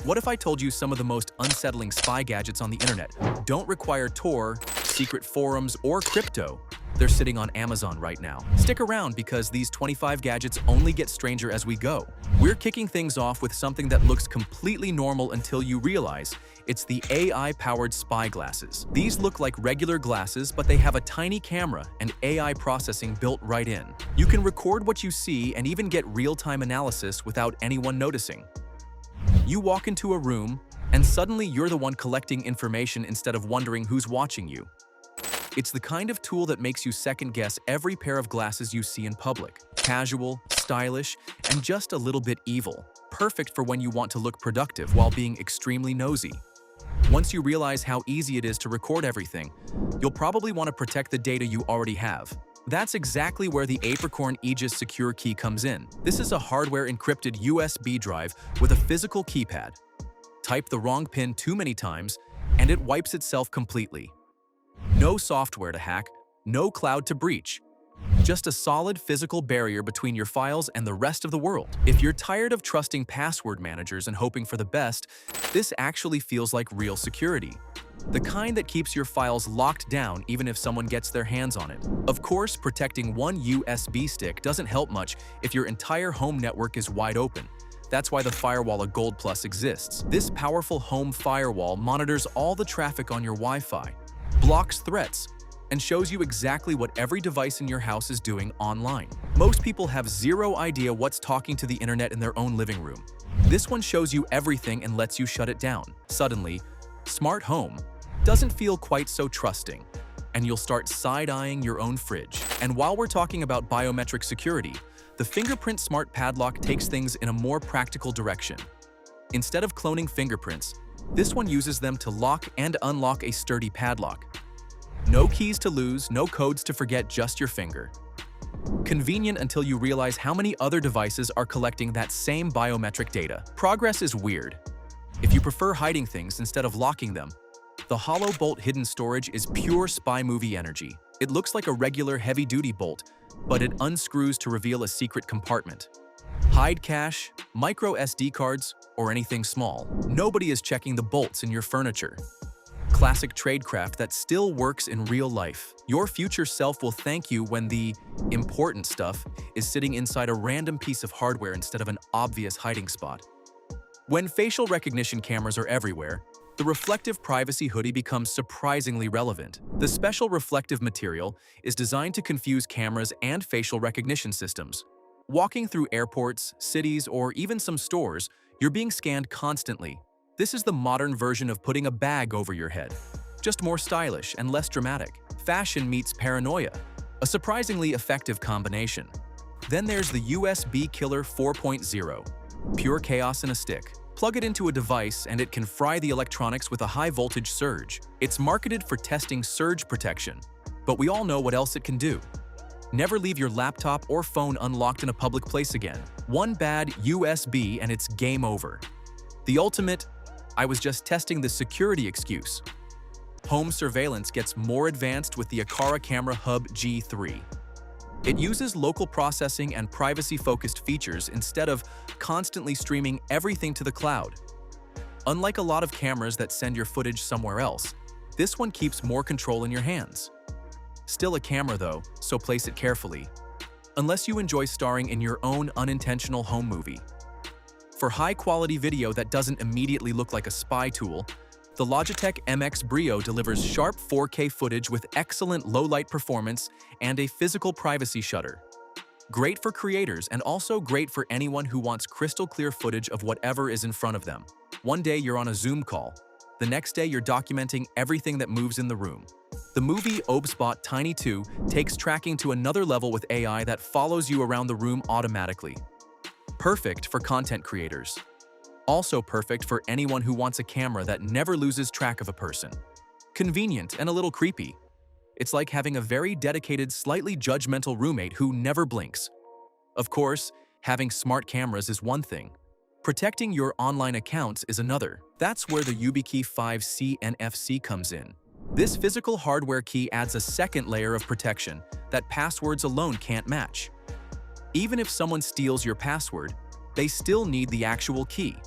What if I told you some of the most unsettling spy gadgets on the internet don't require TOR, secret forums, or crypto? They're sitting on Amazon right now. Stick around because these 25 gadgets only get stranger as we go. We're kicking things off with something that looks completely normal until you realize it's the AI-powered spy glasses. These look like regular glasses, but they have a tiny camera and AI processing built right in. You can record what you see and even get real-time analysis without anyone noticing. You walk into a room, and suddenly you're the one collecting information instead of wondering who's watching you. It's the kind of tool that makes you second-guess every pair of glasses you see in public. Casual, stylish, and just a little bit evil. Perfect for when you want to look productive while being extremely nosy. Once you realize how easy it is to record everything, you'll probably want to protect the data you already have. That's exactly where the Apricorn Aegis Secure Key comes in. This is a hardware-encrypted USB drive with a physical keypad. Type the wrong pin too many times, and it wipes itself completely. No software to hack, no cloud to breach. Just a solid physical barrier between your files and the rest of the world. If you're tired of trusting password managers and hoping for the best, this actually feels like real security. The kind that keeps your files locked down even if someone gets their hands on it. Of course, protecting one USB stick doesn't help much if your entire home network is wide open. That's why the Firewall Gold Plus exists. This powerful home firewall monitors all the traffic on your Wi-Fi, blocks threats, and shows you exactly what every device in your house is doing online. Most people have zero idea what's talking to the internet in their own living room. This one shows you everything and lets you shut it down. Suddenly, smart home doesn't feel quite so trusting, and you'll start side-eyeing your own fridge. And while we're talking about biometric security, the fingerprint smart padlock takes things in a more practical direction. Instead of cloning fingerprints, this one uses them to lock and unlock a sturdy padlock. No keys to lose, no codes to forget, just your finger. Convenient until you realize how many other devices are collecting that same biometric data. Progress is weird. If you prefer hiding things instead of locking them, the hollow bolt hidden storage is pure spy movie energy. It looks like a regular heavy-duty bolt, but it unscrews to reveal a secret compartment. Hide cash, micro SD cards, or anything small. Nobody is checking the bolts in your furniture. Classic tradecraft that still works in real life. Your future self will thank you when the important stuff is sitting inside a random piece of hardware instead of an obvious hiding spot. When facial recognition cameras are everywhere, the reflective privacy hoodie becomes surprisingly relevant. The special reflective material is designed to confuse cameras and facial recognition systems. Walking through airports, cities, or even some stores, you're being scanned constantly. This is the modern version of putting a bag over your head, just more stylish and less dramatic. Fashion meets paranoia, a surprisingly effective combination. Then there's the USB Killer 4.0, pure chaos in a stick. Plug it into a device and it can fry the electronics with a high-voltage surge. It's marketed for testing surge protection, but we all know what else it can do. Never leave your laptop or phone unlocked in a public place again. One bad USB and it's game over. The ultimate, I was just testing the security excuse. Home surveillance gets more advanced with the Aqara Camera Hub G3. It uses local processing and privacy-focused features instead of constantly streaming everything to the cloud. Unlike a lot of cameras that send your footage somewhere else, this one keeps more control in your hands. Still a camera though, so place it carefully. Unless you enjoy starring in your own unintentional home movie. For high-quality video that doesn't immediately look like a spy tool, the Logitech MX Brio delivers sharp 4K footage with excellent low-light performance and a physical privacy shutter. Great for creators and also great for anyone who wants crystal-clear footage of whatever is in front of them. One day you're on a Zoom call. The next day you're documenting everything that moves in the room. The movie OBSBot Tiny 2 takes tracking to another level with AI that follows you around the room automatically. Perfect for content creators. Also perfect for anyone who wants a camera that never loses track of a person. Convenient and a little creepy. It's like having a very dedicated, slightly judgmental roommate who never blinks. Of course, having smart cameras is one thing. Protecting your online accounts is another. That's where the YubiKey 5C NFC comes in. This physical hardware key adds a second layer of protection that passwords alone can't match. Even if someone steals your password, they still need the actual key.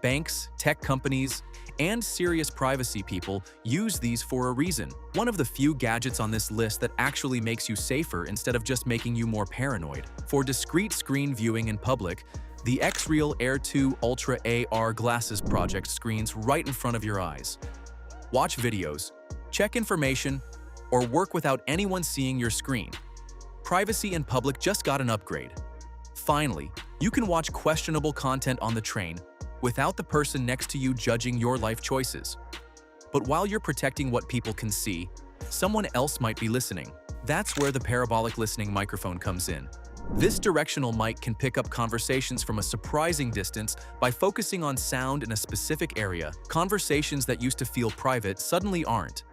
Banks, tech companies, and serious privacy people use these for a reason. One of the few gadgets on this list that actually makes you safer instead of just making you more paranoid. For discrete screen viewing in public, the X-Real Air 2 Ultra AR Glasses project screens right in front of your eyes. Watch videos, check information, or work without anyone seeing your screen. Privacy in public just got an upgrade. Finally, you can watch questionable content on the train without the person next to you judging your life choices. But while you're protecting what people can see, someone else might be listening. That's where the parabolic listening microphone comes in. This directional mic can pick up conversations from a surprising distance by focusing on sound in a specific area. Conversations that used to feel private suddenly aren't.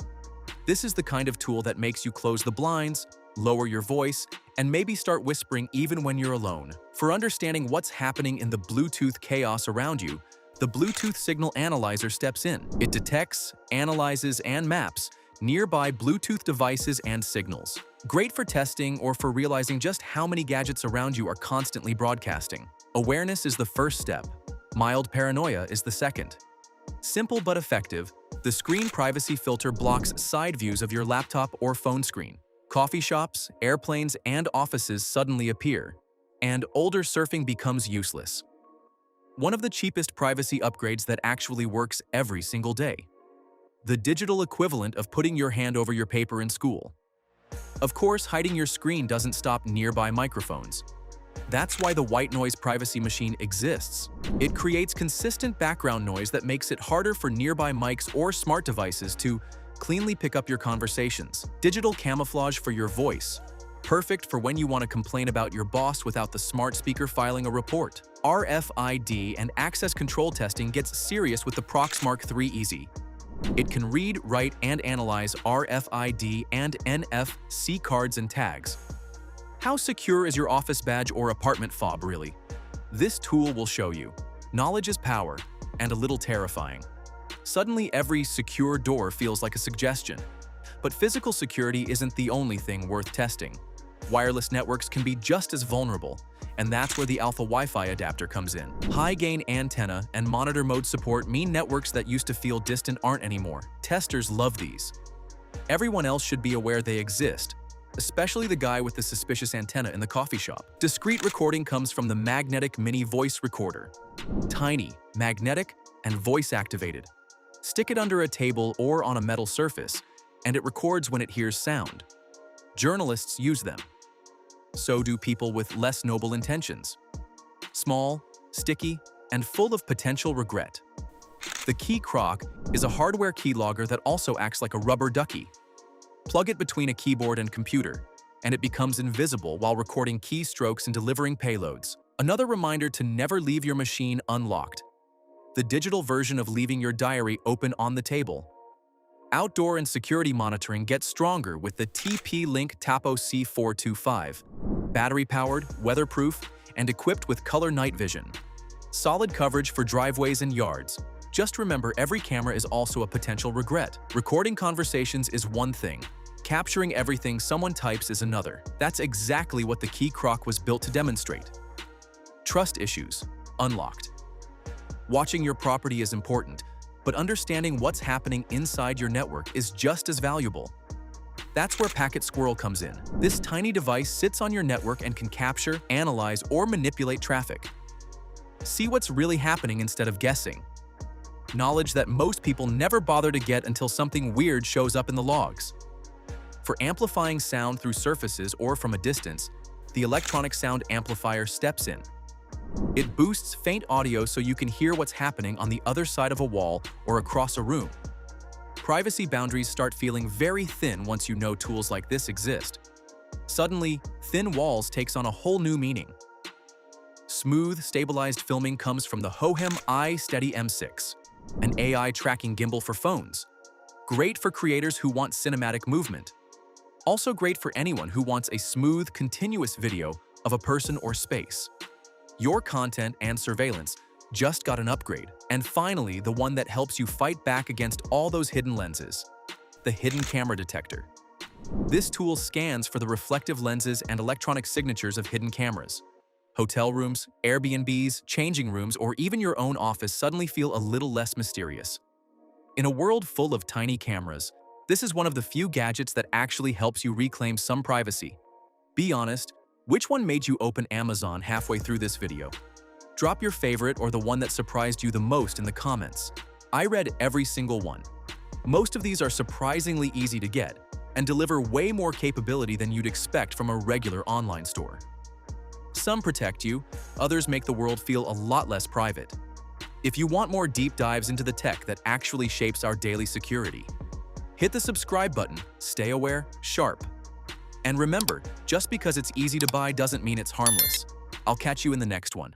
This is the kind of tool that makes you close the blinds, lower your voice, and maybe start whispering even when you're alone. For understanding what's happening in the Bluetooth chaos around you, the Bluetooth Signal Analyzer steps in. It detects, analyzes, and maps nearby Bluetooth devices and signals. Great for testing or for realizing just how many gadgets around you are constantly broadcasting. Awareness is the first step. Mild paranoia is the second. Simple but effective, the screen privacy filter blocks side views of your laptop or phone screen. Coffee shops, airplanes, and offices suddenly appear, and older surfing becomes useless. One of the cheapest privacy upgrades that actually works every single day. The digital equivalent of putting your hand over your paper in school. Of course, hiding your screen doesn't stop nearby microphones. That's why the white noise privacy machine exists. It creates consistent background noise that makes it harder for nearby mics or smart devices to cleanly pick up your conversations. Digital camouflage for your voice. Perfect for when you want to complain about your boss without the smart speaker filing a report. RFID and access control testing gets serious with the Proxmark 3 Easy. It can read, write, and analyze RFID and NFC cards and tags. How secure is your office badge or apartment fob really? This tool will show you. Knowledge is power, and a little terrifying. Suddenly, every secure door feels like a suggestion. But physical security isn't the only thing worth testing. Wireless networks can be just as vulnerable, and that's where the Alpha Wi-Fi adapter comes in. High-gain antenna and monitor mode support mean networks that used to feel distant aren't anymore. Testers love these. Everyone else should be aware they exist, especially the guy with the suspicious antenna in the coffee shop. Discrete recording comes from the Magnetic Mini Voice Recorder. Tiny, magnetic, and voice-activated. Stick it under a table or on a metal surface, and it records when it hears sound. Journalists use them. So do people with less noble intentions. Small, sticky, and full of potential regret. The Key Croc is a hardware keylogger that also acts like a rubber ducky. Plug it between a keyboard and computer, and it becomes invisible while recording keystrokes and delivering payloads. Another reminder to never leave your machine unlocked. The digital version of leaving your diary open on the table. Outdoor and security monitoring gets stronger with the TP-Link Tapo C425. Battery-powered, weatherproof, and equipped with color night vision. Solid coverage for driveways and yards. Just remember, every camera is also a potential regret. Recording conversations is one thing. Capturing everything someone types is another. That's exactly what the Key Croc was built to demonstrate. Trust issues. Unlocked. Watching your property is important, but understanding what's happening inside your network is just as valuable. That's where Packet Squirrel comes in. This tiny device sits on your network and can capture, analyze, or manipulate traffic. See what's really happening instead of guessing. Knowledge that most people never bother to get until something weird shows up in the logs. For amplifying sound through surfaces or from a distance, the electronic sound amplifier steps in. It boosts faint audio so you can hear what's happening on the other side of a wall or across a room. Privacy boundaries start feeling very thin once you know tools like this exist. Suddenly, thin walls takes on a whole new meaning. Smooth, stabilized filming comes from the Hohem iSteady M6, an AI tracking gimbal for phones. Great for creators who want cinematic movement. Also great for anyone who wants a smooth, continuous video of a person or space. Your content and surveillance just got an upgrade. And finally, the one that helps you fight back against all those hidden lenses. The Hidden Camera Detector. This tool scans for the reflective lenses and electronic signatures of hidden cameras. Hotel rooms, Airbnbs, changing rooms, or even your own office suddenly feel a little less mysterious. In a world full of tiny cameras, this is one of the few gadgets that actually helps you reclaim some privacy. Be honest, which one made you open Amazon halfway through this video? Drop your favorite or the one that surprised you the most in the comments. I read every single one. Most of these are surprisingly easy to get and deliver way more capability than you'd expect from a regular online store. Some protect you, others make the world feel a lot less private. If you want more deep dives into the tech that actually shapes our daily security, hit the subscribe button, stay aware, sharp. And remember, just because it's easy to buy doesn't mean it's harmless. I'll catch you in the next one.